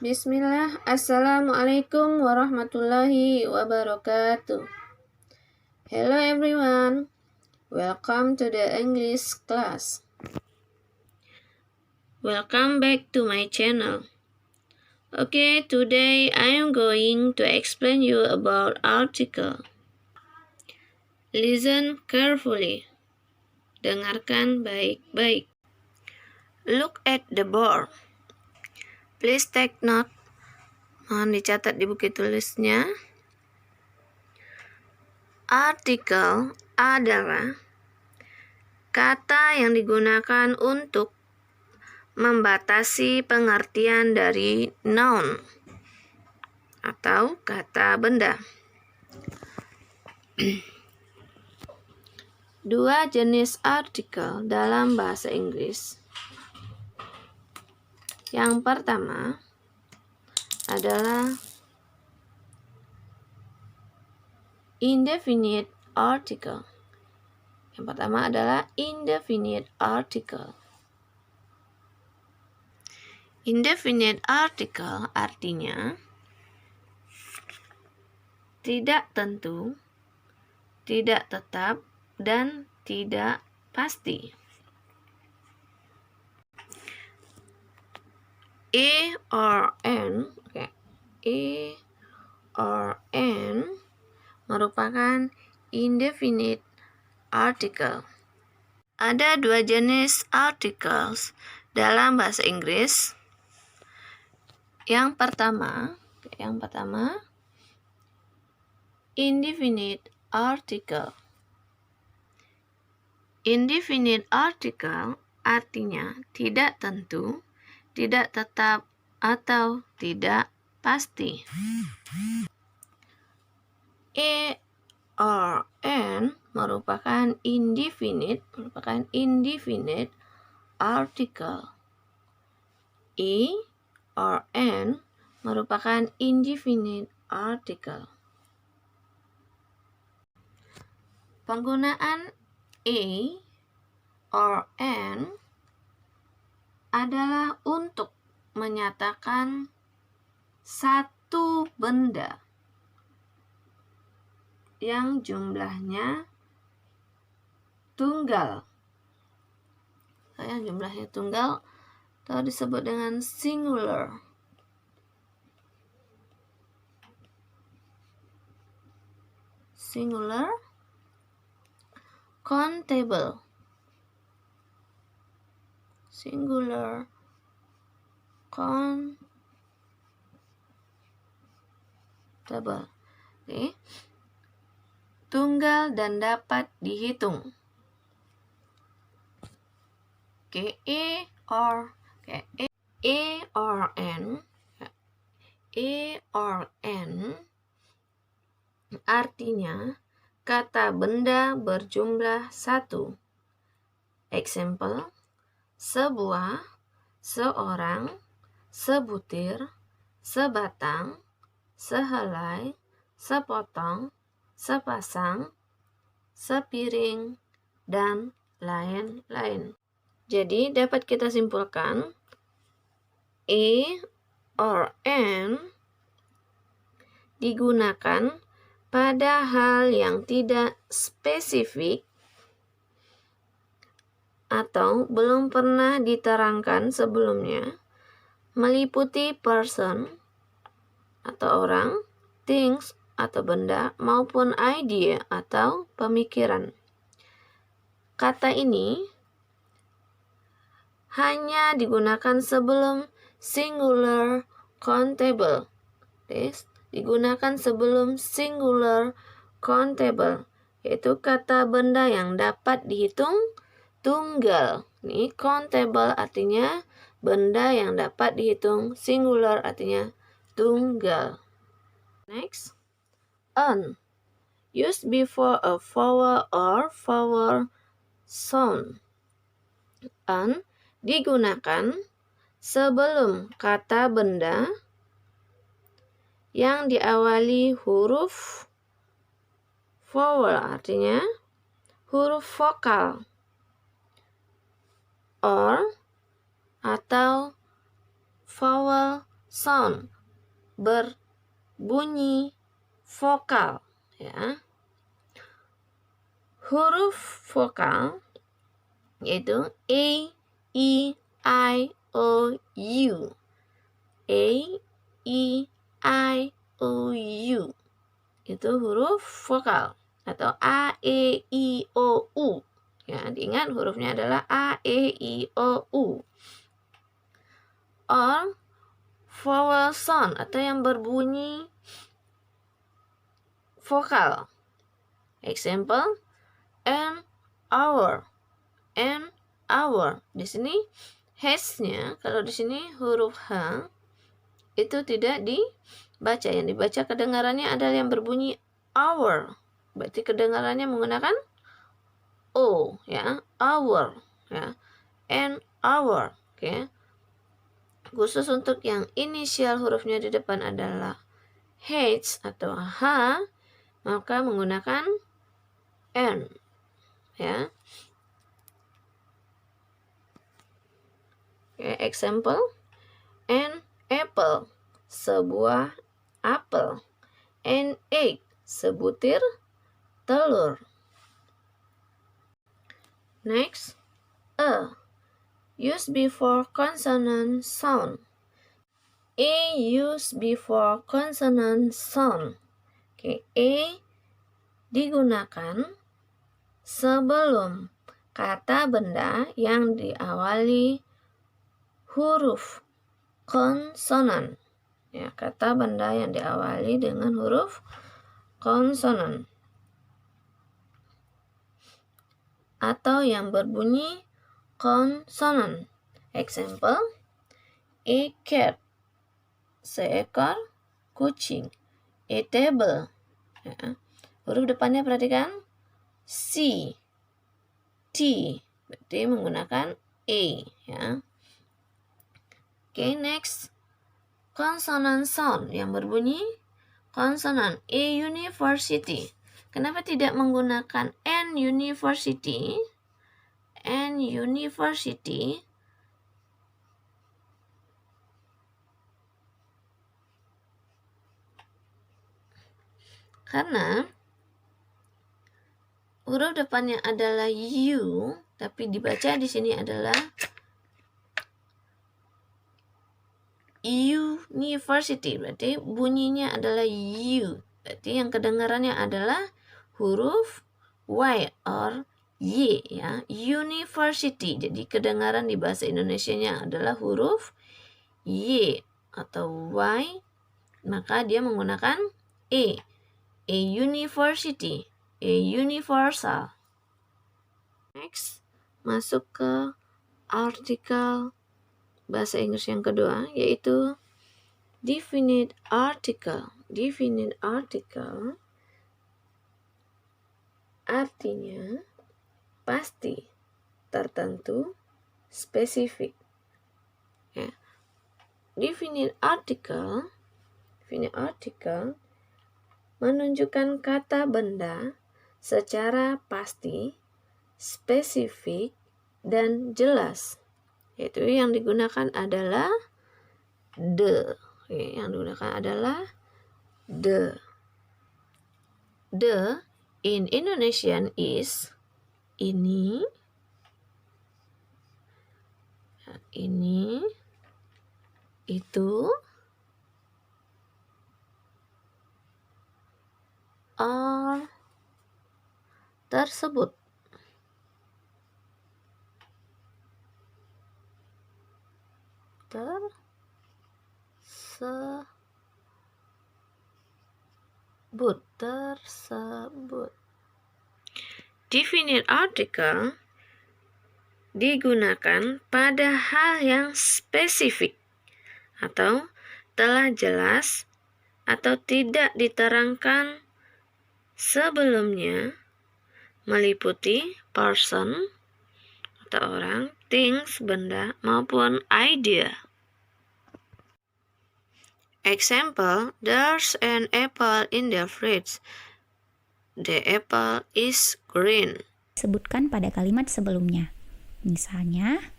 Bismillah, Assalamualaikum warahmatullahi wabarakatuh. Hello everyone, welcome to the English class. Welcome back to my channel. Okay, today I am going to explain you about article. Listen carefully. Dengarkan baik-baik. Look at the board. Please take note. Mohon dicatat di buku tulisnya. Artikel adalah kata yang digunakan untuk membatasi pengertian dari noun atau kata benda. Dua jenis artikel dalam bahasa Inggris. Yang pertama adalah indefinite article. Yang pertama adalah indefinite article. Indefinite article artinya tidak tentu, tidak tetap, dan tidak pasti. A or N, A or N merupakan indefinite article. Ada dua jenis articles dalam bahasa Inggris. Yang pertama, indefinite article. Indefinite article artinya tidak tentu, tidak tetap, atau tidak pasti. A or N merupakan indefinite article. E or N merupakan indefinite article. Penggunaan A or N adalah untuk menyatakan satu benda yang jumlahnya tunggal. Yang jumlahnya tunggal atau disebut dengan singular. Singular, countable. Singular, countable. Okay. Tunggal dan dapat dihitung. Okay. A or N artinya kata benda berjumlah satu. Example, sebuah, seorang, sebutir, sebatang, sehelai, sepotong, sepasang, sepiring, dan lain-lain. Jadi dapat kita simpulkan A or N digunakan pada hal yang tidak spesifik atau belum pernah diterangkan sebelumnya, meliputi person atau orang, things atau benda, maupun idea atau pemikiran. Kata ini hanya digunakan sebelum singular countable. Digunakan sebelum singular countable, yaitu kata benda yang dapat dihitung tunggal. Ini countable artinya benda yang dapat dihitung, singular artinya tunggal. Next, an, used before a vowel or vowel sound. An digunakan sebelum kata benda yang diawali huruf vowel, artinya huruf vokal, or atau vowel sound, berbunyi vokal, ya. Huruf vokal yaitu A, E, I, O, U. A, E, I, O, U. Itu huruf vokal atau A, E, I, O, U. Ya, diingat hurufnya adalah A, E, I, O, U. Or vowel sound atau yang berbunyi vokal. Example, an hour. An hour. Di sini H-nya, kalau di sini huruf H itu tidak dibaca. Yang dibaca kedengarannya adalah yang berbunyi hour. Berarti kedengarannya menggunakan O, ya, hour, ya, an hour, oke. Khusus untuk yang inisial hurufnya di depan adalah H atau H, maka menggunakan N, ya. Oke, example, an apple, sebuah apel. An egg, sebutir telur. Next, a, used before consonant sound. A used before consonant sound. Oke, A digunakan sebelum kata benda yang diawali huruf konsonan. Ya, kata benda yang diawali dengan huruf konsonan atau yang berbunyi konsonan. Example, a cat, seekor kucing. A table, ya. Huruf depannya perhatikan, C, T, berarti menggunakan A, ya. Oke, next, consonant sound yang berbunyi konsonan. A university. Kenapa tidak menggunakan an university? An university. Karena huruf depannya adalah U, tapi dibaca di sini adalah university. Berarti bunyinya adalah U. Berarti yang kedengarannya adalah huruf Y or Y, ya. University. Jadi kedengaran di bahasa Indonesianya adalah huruf Y atau Y, maka dia menggunakan E. A university, a universal. Next, masuk ke artikel bahasa Inggris yang kedua, yaitu definite article. Definite article artinya pasti, tertentu, spesifik. Ya. Definite article menunjukkan kata benda secara pasti, spesifik, dan jelas. Yaitu yang digunakan adalah the. Yang digunakan adalah the. The in Indonesian is ini, itu, or, tersebut. Tersebut. Definite article digunakan pada hal yang spesifik atau telah jelas atau tidak diterangkan sebelumnya, meliputi person atau orang, things, benda, maupun idea. Example, there's an apple in the fridge. The apple is green. Sebutkan pada kalimat sebelumnya. Misalnya,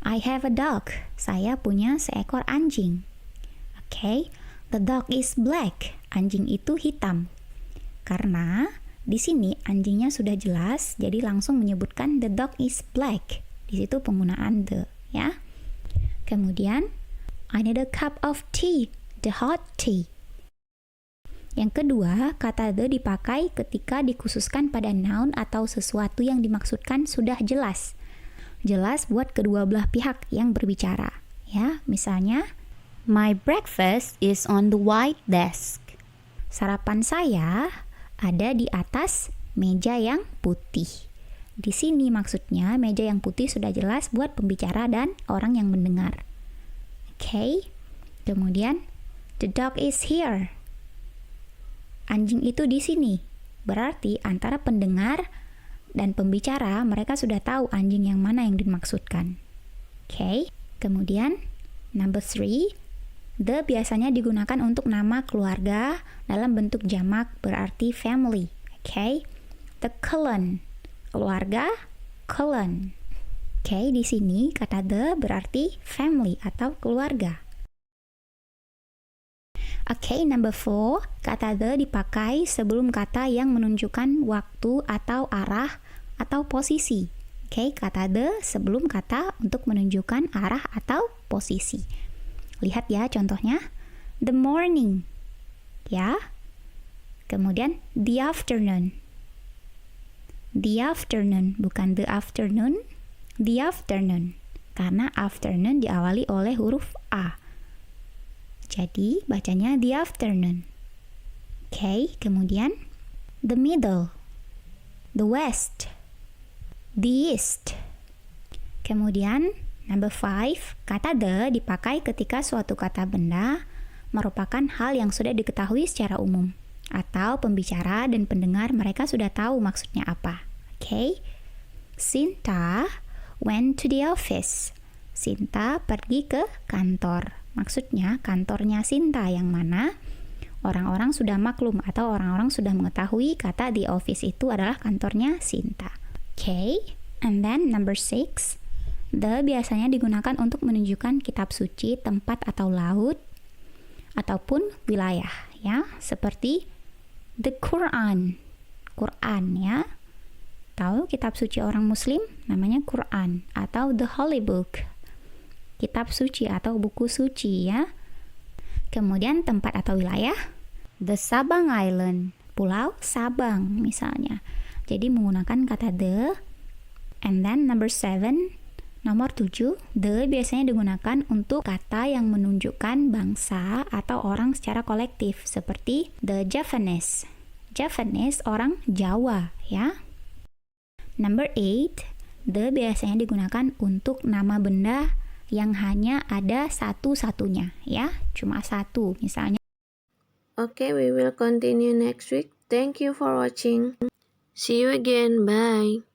I have a dog. Saya punya seekor anjing. Oke, the dog is black. Anjing itu hitam. Karena di sini anjingnya sudah jelas, jadi langsung menyebutkan the dog is black. Di situ penggunaan the, ya. Kemudian, I need a cup of tea, the hot tea. Yang kedua, kata the dipakai ketika dikhususkan pada noun atau sesuatu yang dimaksudkan sudah jelas. Jelas buat kedua belah pihak yang berbicara. Ya, misalnya, my breakfast is on the white desk. Sarapan saya ada di atas meja yang putih. Di sini maksudnya meja yang putih sudah jelas buat pembicara dan orang yang mendengar. Oke. Kemudian, the dog is here. Anjing itu di sini. Berarti antara pendengar dan pembicara mereka sudah tahu anjing yang mana yang dimaksudkan. Oke. Kemudian, number 3, the biasanya digunakan untuk nama keluarga dalam bentuk jamak berarti family. Oke. The clan, keluarga, clan. Oke, di sini kata the berarti family atau keluarga. Oke, number 4, kata the dipakai sebelum kata yang menunjukkan waktu atau arah atau posisi. Oke, kata the sebelum kata untuk menunjukkan arah atau posisi. Lihat ya contohnya. The morning. Ya. Kemudian the afternoon. The afternoon, bukan the afternoon. The afternoon. Karena afternoon diawali oleh huruf A. Jadi bacanya the afternoon. Oke, kemudian the middle. The west. The east. Kemudian, number 5, kata the dipakai ketika suatu kata benda merupakan hal yang sudah diketahui secara umum, atau pembicara dan pendengar mereka sudah tahu maksudnya apa. Oke? Sinta went to the office. Sinta pergi ke kantor. Maksudnya kantornya Sinta yang mana orang-orang sudah maklum atau orang-orang sudah mengetahui kata the office itu adalah kantornya Sinta. Okay, and then number 6, the biasanya digunakan untuk menunjukkan kitab suci, tempat atau laut, ataupun wilayah, ya, seperti the Quran, Quran, ya. Tahu kitab suci orang Muslim namanya Quran, atau the Holy Book, kitab suci atau buku suci, ya. Kemudian tempat atau wilayah, the Sabang Island, Pulau Sabang misalnya. Jadi menggunakan kata the. And then number 7, nomor 7, the biasanya digunakan untuk kata yang menunjukkan bangsa atau orang secara kolektif, seperti the Javanese. Javanese orang Jawa, ya. Number 8, the biasanya digunakan untuk nama benda yang hanya ada satu-satunya, ya, cuma satu misalnya. Okay, we will continue next week. Thank you for watching. See you again. Bye.